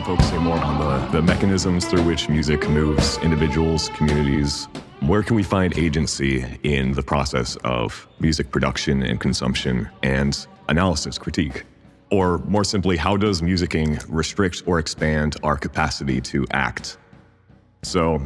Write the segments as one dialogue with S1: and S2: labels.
S1: focusing more on the mechanisms through which music moves individuals, communities. Where can we find agency in the process of music production and consumption and analysis, critique? Or more simply, how does musicking restrict or expand our capacity to act? So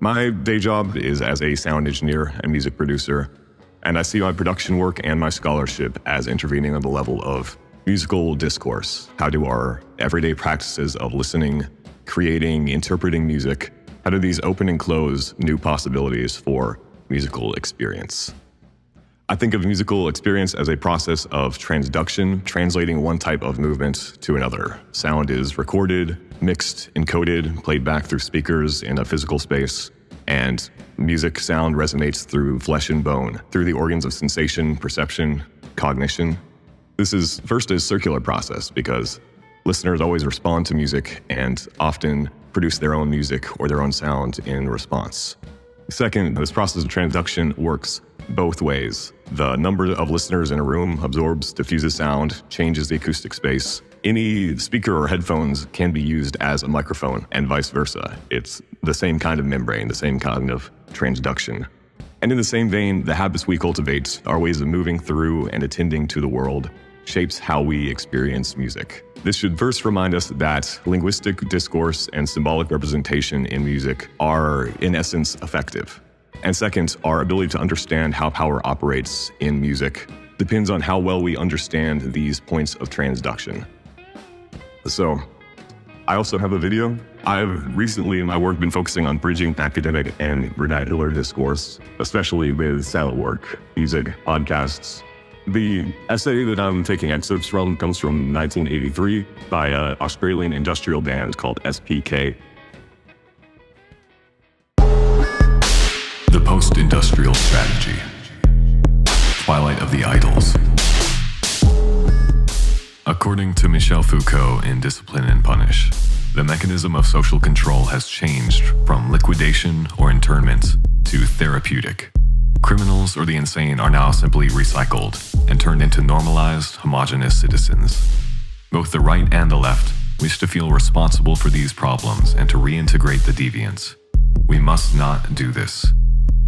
S1: my day job is as a sound engineer and music producer, and I see my production work and my scholarship as intervening on the level of musical discourse. How do our everyday practices of listening, creating, interpreting music, how do these open and close new possibilities for musical experience? I think of musical experience as a process of transduction, translating one type of movement to another. Sound is recorded, mixed, encoded, played back through speakers in a physical space, and music sound resonates through flesh and bone, through the organs of sensation, perception, cognition. This is first a circular process because listeners always respond to music and often produce their own music or their own sound in response. Second, this process of transduction works both ways. The number of listeners in a room absorbs, diffuses sound, changes the acoustic space. Any speaker or headphones can be used as a microphone and vice versa. It's the same kind of membrane, the same kind of transduction. And in the same vein, the habits we cultivate, our ways of moving through and attending to the world, shapes how we experience music. This should first remind us that linguistic discourse and symbolic representation in music are, in essence, affective. And second, our ability to understand how power operates in music depends on how well we understand these points of transduction. So, I also have a video. I've recently in my work been focusing on bridging academic and vernacular discourse, especially with sound work, music, podcasts. The essay that I'm taking excerpts from comes from 1983 by an Australian industrial band called SPK.
S2: The Post-Industrial Strategy. Twilight of the Idols. According to Michel Foucault in Discipline and Punish, the mechanism of social control has changed from liquidation or internment to therapeutic. Criminals or the insane are now simply recycled and turned into normalized, homogeneous citizens. Both the right and the left wish to feel responsible for these problems and to reintegrate the deviants. We must not do this.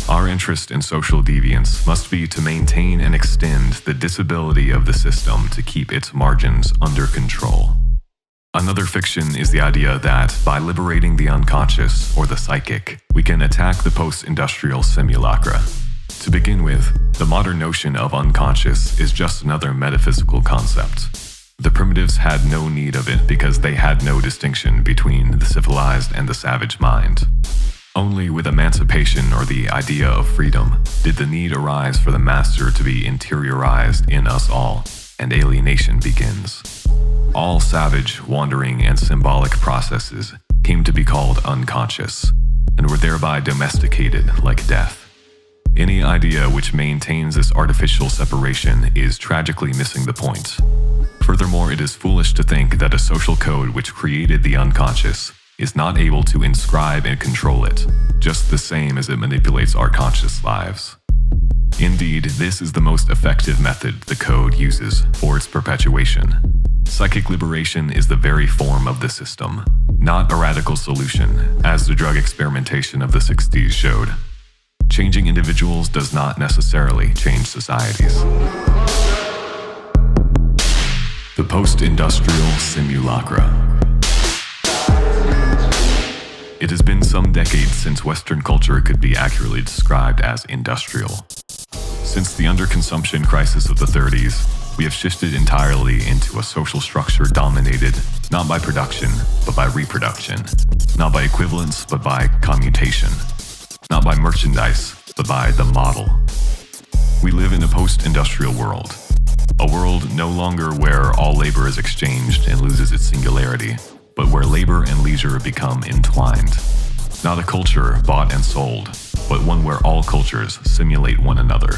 S2: Our interest in social deviance must be to maintain and extend the disability of the system to keep its margins under control. Another fiction is the idea that by liberating the unconscious or the psychic, we can attack the post-industrial simulacra. To begin with, the modern notion of unconscious is just another metaphysical concept. The primitives had no need of it because they had no distinction between the civilized and the savage mind. Only with emancipation or the idea of freedom did the need arise for the master to be interiorized in us all, and alienation begins. All savage, wandering, and symbolic processes came to be called unconscious, and were thereby domesticated like death. Any idea which maintains this artificial separation is tragically missing the point. Furthermore, it is foolish to think that a social code which created the unconscious is not able to inscribe and control it, just the same as it manipulates our conscious lives. Indeed, this is the most effective method the code uses for its perpetuation. Psychic liberation is the very form of the system, not a radical solution, as the drug experimentation of the 60s showed. Changing individuals does not necessarily change societies. The post-industrial simulacra. It has been some decades since Western culture could be accurately described as industrial. Since the underconsumption crisis of the 30s, we have shifted entirely into a social structure dominated not by production, but by reproduction, not by equivalence, but by commutation, not by merchandise, but by the model. We live in a post-industrial world, a world no longer where all labor is exchanged and loses its singularity, but where labor and leisure become entwined. Not a culture bought and sold, but one where all cultures simulate one another.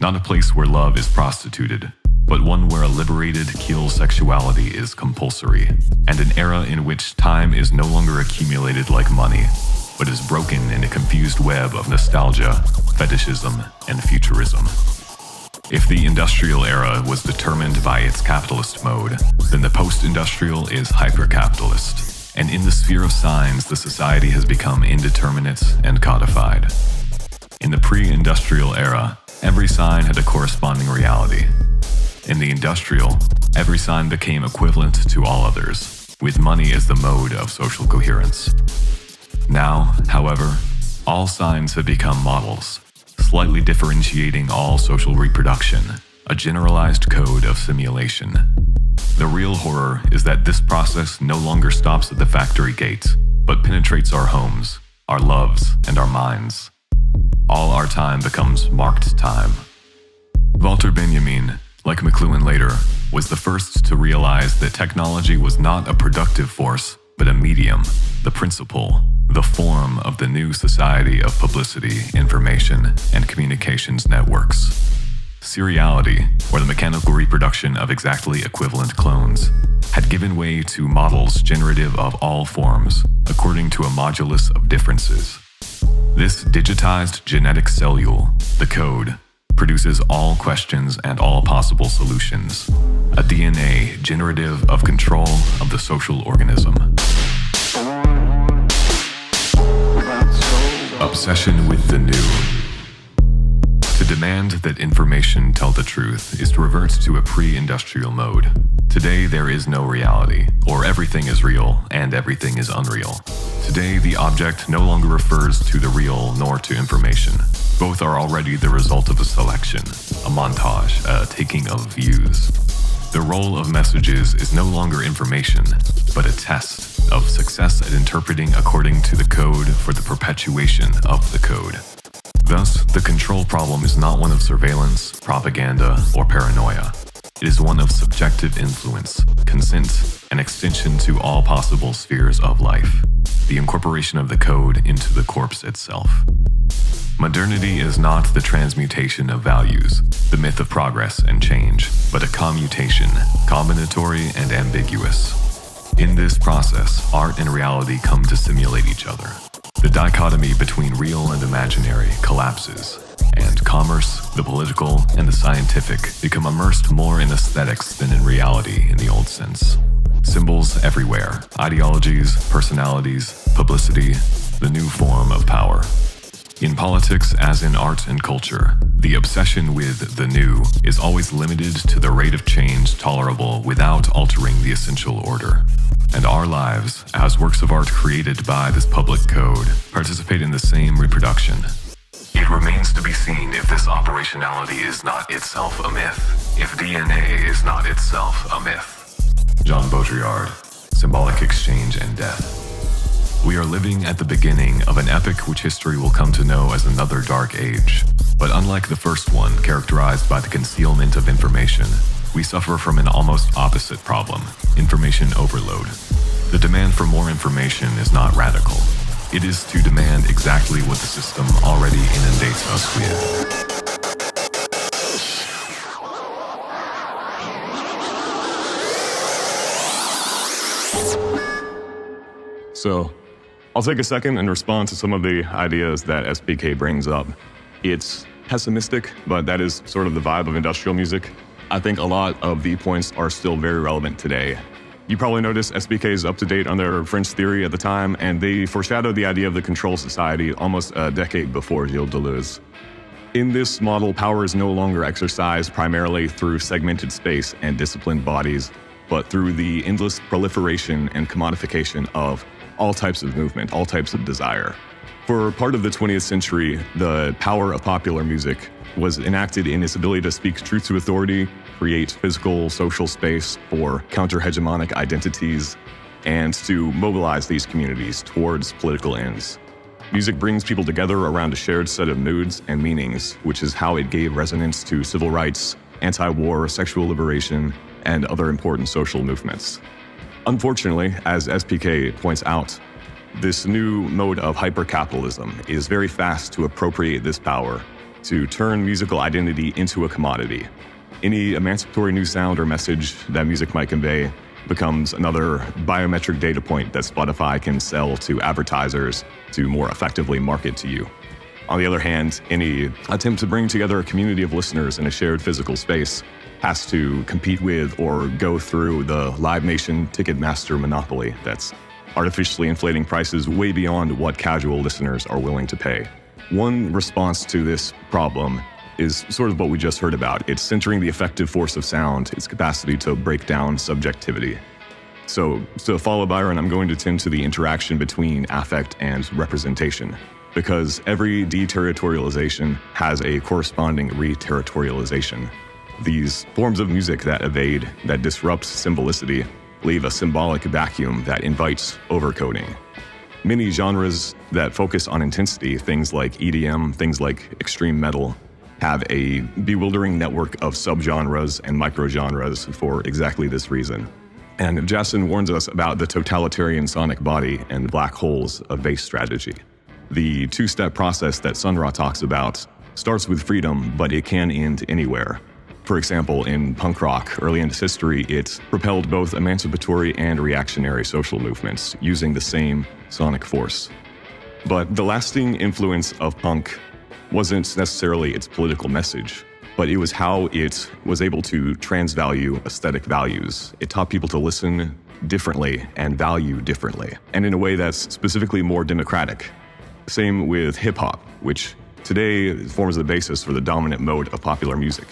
S2: Not a place where love is prostituted, but one where a liberated keel sexuality is compulsory, and an era in which time is no longer accumulated like money, but is broken in a confused web of nostalgia, fetishism, and futurism. If the industrial era was determined by its capitalist mode, then the post-industrial is hyper-capitalist, and in the sphere of signs, the society has become indeterminate and codified. In the pre-industrial era, every sign had a corresponding reality. In the industrial, every sign became equivalent to all others, with money as the mode of social coherence. Now, however, all signs have become models, slightly differentiating all social reproduction, a generalized code of simulation. The real horror is that this process no longer stops at the factory gate, but penetrates our homes, our loves, and our minds. All our time becomes marked time. Walter Benjamin, like McLuhan later, was the first to realize that technology was not a productive force, but a medium, the principle, the form of the new society of publicity, information, and communications networks. Seriality, or the mechanical reproduction of exactly equivalent clones, had given way to models generative of all forms, according to a modulus of differences. This digitized genetic cellule, the code, produces all questions and all possible solutions, a DNA generative of control of the social organism. Obsession with the new. To demand that information tell the truth is to revert to a pre-industrial mode. Today there is no reality, or everything is real and everything is unreal. Today the object no longer refers to the real nor to information. Both are already the result of a selection, a montage, a taking of views. The role of messages is no longer information, but a test of success at interpreting according to the code for the perpetuation of the code. Thus, the control problem is not one of surveillance, propaganda, or paranoia. It is one of subjective influence, consent, and extension to all possible spheres of life, the incorporation of the code into the corpse itself. Modernity is not the transmutation of values, the myth of progress and change, but a commutation, combinatory and ambiguous. In this process, art and reality come to simulate each other. The dichotomy between real and imaginary collapses, and commerce, the political, and the scientific become immersed more in aesthetics than in reality in the old sense. Symbols everywhere, ideologies, personalities, publicity, the new form of power. In politics, as in art and culture, the obsession with the new is always limited to the rate of change tolerable without altering the essential order. And our lives, as works of art created by this public code, participate in the same reproduction. It remains to be seen if this operationality is not itself a myth, if DNA is not itself a myth. Jean Baudrillard, Symbolic Exchange and Death. We are living at the beginning of an epoch which history will come to know as another dark age. But unlike the first one, characterized by the concealment of information, we suffer from an almost opposite problem, information overload. The demand for more information is not radical. It is to demand exactly what the system already inundates us with.
S1: So, I'll take a second and respond to some of the ideas that SPK brings up. It's pessimistic, but that is sort of the vibe of industrial music. I think a lot of the points are still very relevant today. You probably noticed SPK is up to date on their French theory at the time, and they foreshadowed the idea of the control society almost a decade before Gilles Deleuze. In this model, power is no longer exercised primarily through segmented space and disciplined bodies, but through the endless proliferation and commodification of all types of movement, all types of desire. For part of the 20th century, the power of popular music was enacted in its ability to speak truth to authority, create physical, social space for counter-hegemonic identities, and to mobilize these communities towards political ends. Music brings people together around a shared set of moods and meanings, which is how it gave resonance to civil rights, anti-war, sexual liberation, and other important social movements. Unfortunately, as SPK points out, this new mode of hypercapitalism is very fast to appropriate this power, to turn musical identity into a commodity. Any emancipatory new sound or message that music might convey becomes another biometric data point that Spotify can sell to advertisers to more effectively market to you. On the other hand, any attempt to bring together a community of listeners in a shared physical space has to compete with or go through the Live Nation Ticketmaster monopoly that's artificially inflating prices way beyond what casual listeners are willing to pay. One response to this problem is sort of what we just heard about. It's centering the effective force of sound, its capacity to break down subjectivity. So to follow Byron, I'm going to tend to the interaction between affect and representation, because every deterritorialization has a corresponding re-territorialization. These forms of music that evade, that disrupt symbolicity, leave a symbolic vacuum that invites overcoding. Many genres that focus on intensity, things like EDM, things like extreme metal, have a bewildering network of subgenres and microgenres for exactly this reason. And Jason warns us about the totalitarian sonic body and black holes of bass strategy. The two-step process that Sun Ra talks about starts with freedom, but it can end anywhere. For example, in punk rock, early in its history, it propelled both emancipatory and reactionary social movements using the same sonic force. But the lasting influence of punk wasn't necessarily its political message, but it was how it was able to transvalue aesthetic values. It taught people to listen differently and value differently, and in a way that's specifically more democratic. Same with hip-hop, which today forms the basis for the dominant mode of popular music.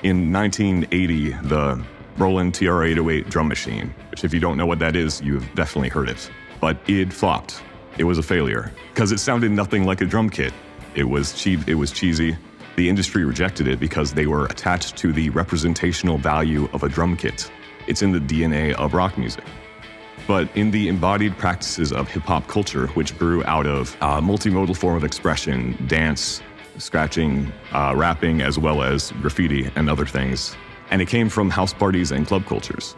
S1: In 1980, the Roland TR-808 drum machine, which if you don't know what that is, you've definitely heard it, but it flopped. It was a failure because it sounded nothing like a drum kit. It was cheap, it was cheesy. The industry rejected it because they were attached to the representational value of a drum kit. It's in the DNA of rock music. But in the embodied practices of hip-hop culture, which grew out of a multimodal form of expression, dance, scratching, rapping, as well as graffiti and other things, and it came from house parties and club cultures.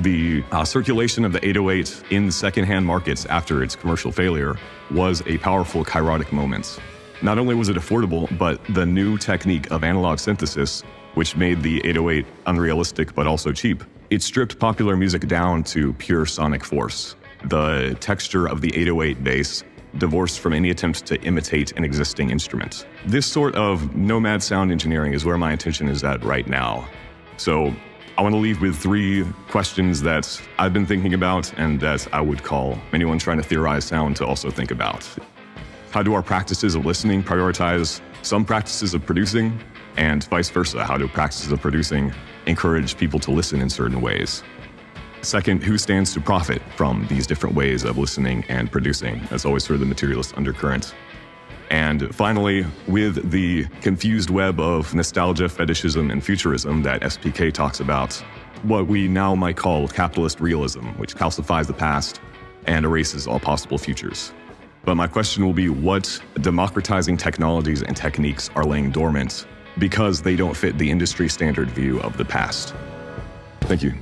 S1: The circulation of the 808 in secondhand markets after its commercial failure was a powerful kairotic moment. Not only was it affordable, but the new technique of analog synthesis, which made the 808 unrealistic but also cheap, it stripped popular music down to pure sonic force. The texture of the 808 bass divorced from any attempt to imitate an existing instrument. This sort of nomad sound engineering is where my attention is at right now. So I want to leave with 3 questions that I've been thinking about and that I would call anyone trying to theorize sound to also think about. How do our practices of listening prioritize some practices of producing, and vice versa? How do practices of producing encourage people to listen in certain ways? Second, who stands to profit from these different ways of listening and producing? That's always sort of the materialist undercurrent. And finally, with the confused web of nostalgia, fetishism, and futurism that SPK talks about, what we now might call capitalist realism, which calcifies the past and erases all possible futures. But my question will be, what democratizing technologies and techniques are laying dormant because they don't fit the industry standard view of the past? Thank you.